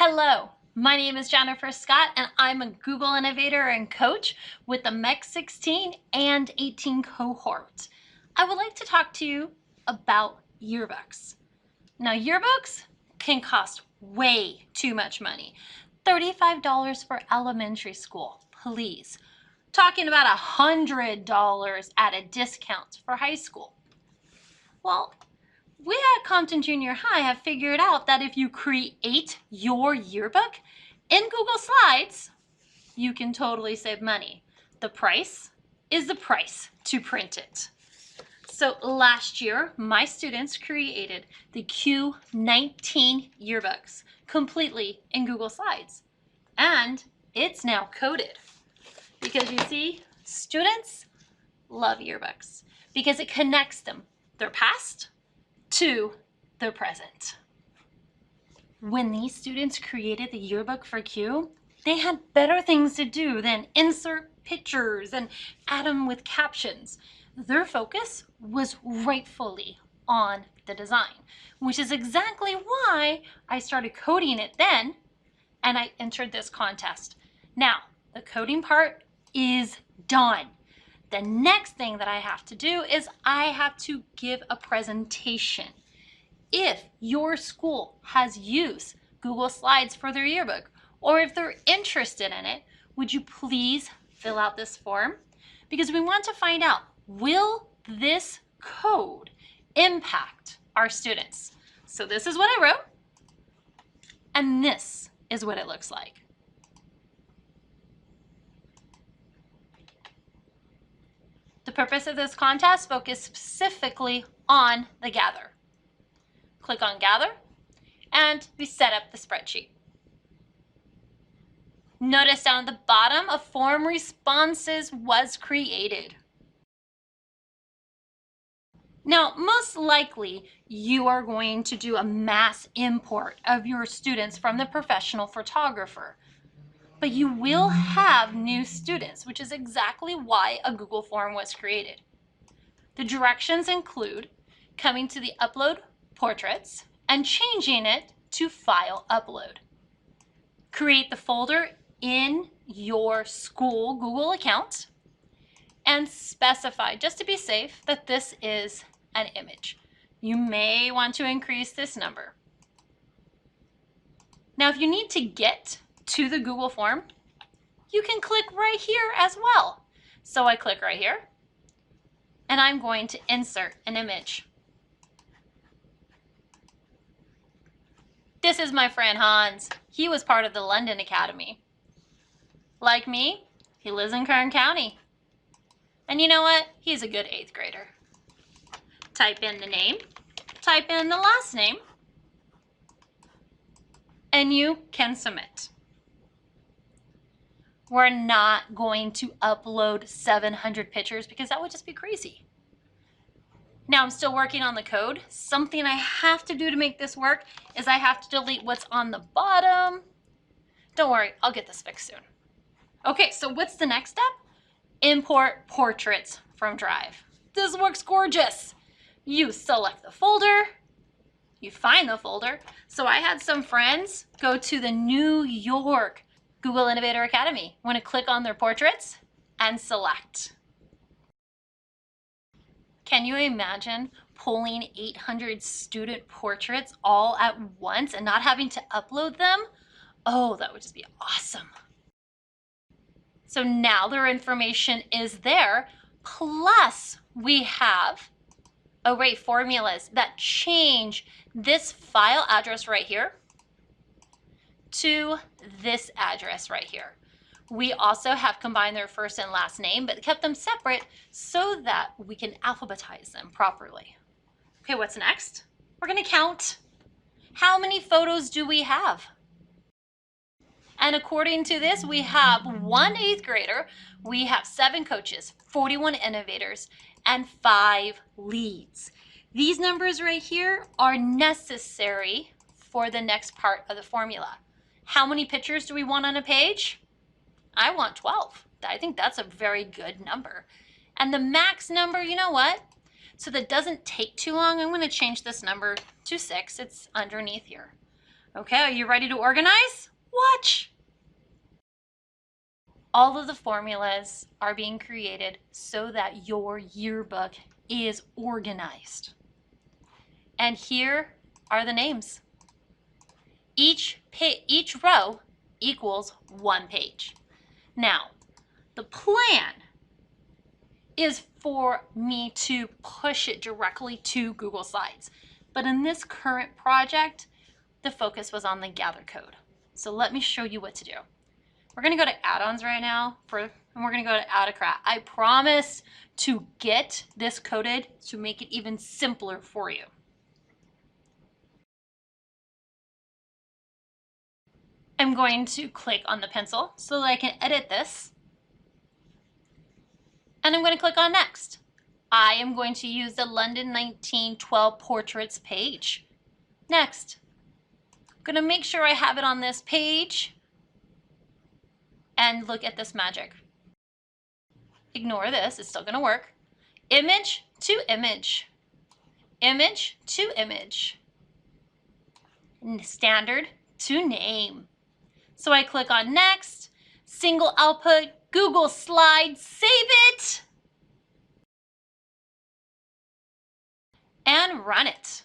Hello, my name is Jennifer Scott and I'm a Google Innovator and Coach with the MEC 16 and 18 cohort. I would like to talk to you about yearbooks. Now yearbooks can cost way too much money. $35 for elementary school, please. Talking about $100 at a discount for high school. Well, we at Compton Junior High have figured out that if you create your yearbook in Google Slides, you can totally save money. The price is the price to print it. So last year, my students created the Q19 yearbooks completely in Google Slides. And it's now coded because you see, students love yearbooks because it connects them, their past, to the present. When these students created the yearbook for Q, they had better things to do than insert pictures and add them with captions. Their focus was rightfully on the design, which is exactly why I started coding it then and I entered this contest. Now, the coding part is done. The next thing that I have to do is I have to give a presentation. If your school has used Google Slides for their yearbook, or if they're interested in it, would you please fill out this form? Because we want to find out, will this code impact our students? So this is what I wrote, and this is what it looks like. The purpose of this contest focused specifically on the gather. Click on gather and we set up the spreadsheet. Notice down at the bottom a form responses was created. Now, most likely you are going to do a mass import of your students from the professional photographer. But you will have new students, which is exactly why a Google form was created. The directions include coming to the upload portraits and changing it to file upload. Create the folder in your school Google account and specify, just to be safe, that this is an image. You may want to increase this number. Now, if you need to get to the Google form, you can click right here as well. So I click right here and I'm going to insert an image. This is my friend Hans. He was part of the London Academy. Like me, he lives in Kern County. And you know what? He's a good 8th grader. Type in the name, type in the last name, and you can submit. We're not going to upload 700 pictures because that would just be crazy. Now I'm still working on the code. Something I have to do to make this work is I have to delete what's on the bottom. Don't worry, I'll get this fixed soon. Okay, so what's the next step? Import portraits from Drive. This works gorgeous. You select the folder, you find the folder. So I had some friends go to the New York Google Innovator Academy. Want to click on their portraits and select. Can you imagine pulling 800 student portraits all at once and not having to upload them? Oh, that would just be awesome. So now their information is there, plus we have array formulas that change this file address right here to this address right here. We also have combined their first and last name, but kept them separate so that we can alphabetize them properly. Okay, what's next? We're gonna count. How many photos do we have? And according to this, we have 1 8th grader, we have 7 coaches, 41 innovators, and 5 leads. These numbers right here are necessary for the next part of the formula. How many pictures do we want on a page? I want 12. I think that's a very good number. And the max number, you know what? So that doesn't take too long, I'm going to change this number to 6. It's underneath here. Okay, are you ready to organize? Watch! All of the formulas are being created so that your yearbook is organized. And here are the names. Each row equals 1 page. Now, the plan is for me to push it directly to Google Slides. But in this current project, the focus was on the gather code. So let me show you what to do. We're going to go to add-ons right now, and we're going to go to Autocrat. I promise to get this coded to make it even simpler for you. I'm going to click on the pencil so that I can edit this. And I'm going to click on Next. I am going to use the London 1912 Portraits page. Next. I'm going to make sure I have it on this page. And look at this magic. Ignore this, it's still going to work. Image to image. Image to image. Standard to name. So I click on Next, single output, Google Slides, save it, and run it.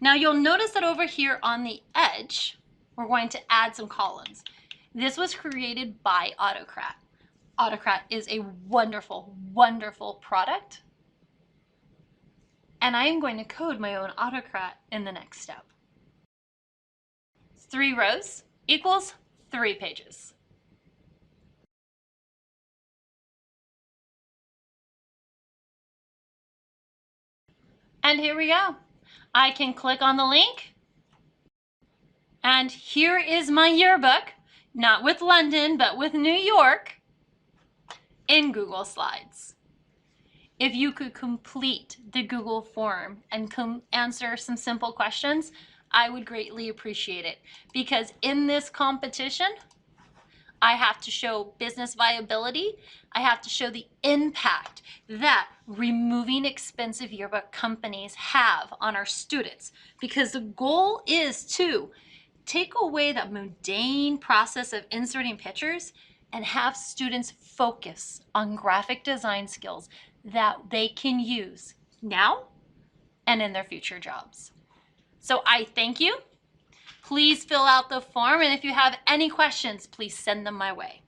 Now you'll notice that over here on the edge, we're going to add some columns. This was created by Autocrat. Autocrat is a wonderful, wonderful product. And I am going to code my own Autocrat in the next step. 3 rows equals 3 pages. And here we go. I can click on the link. And here is my yearbook, not with London, but with New York, in Google Slides. If you could complete the Google form and answer some simple questions, I would greatly appreciate it. Because in this competition, I have to show business viability. I have to show the impact that removing expensive yearbook companies have on our students. Because the goal is to take away that mundane process of inserting pictures and have students focus on graphic design skills that they can use now and in their future jobs. So I thank you. Please fill out the form, and if you have any questions, please send them my way.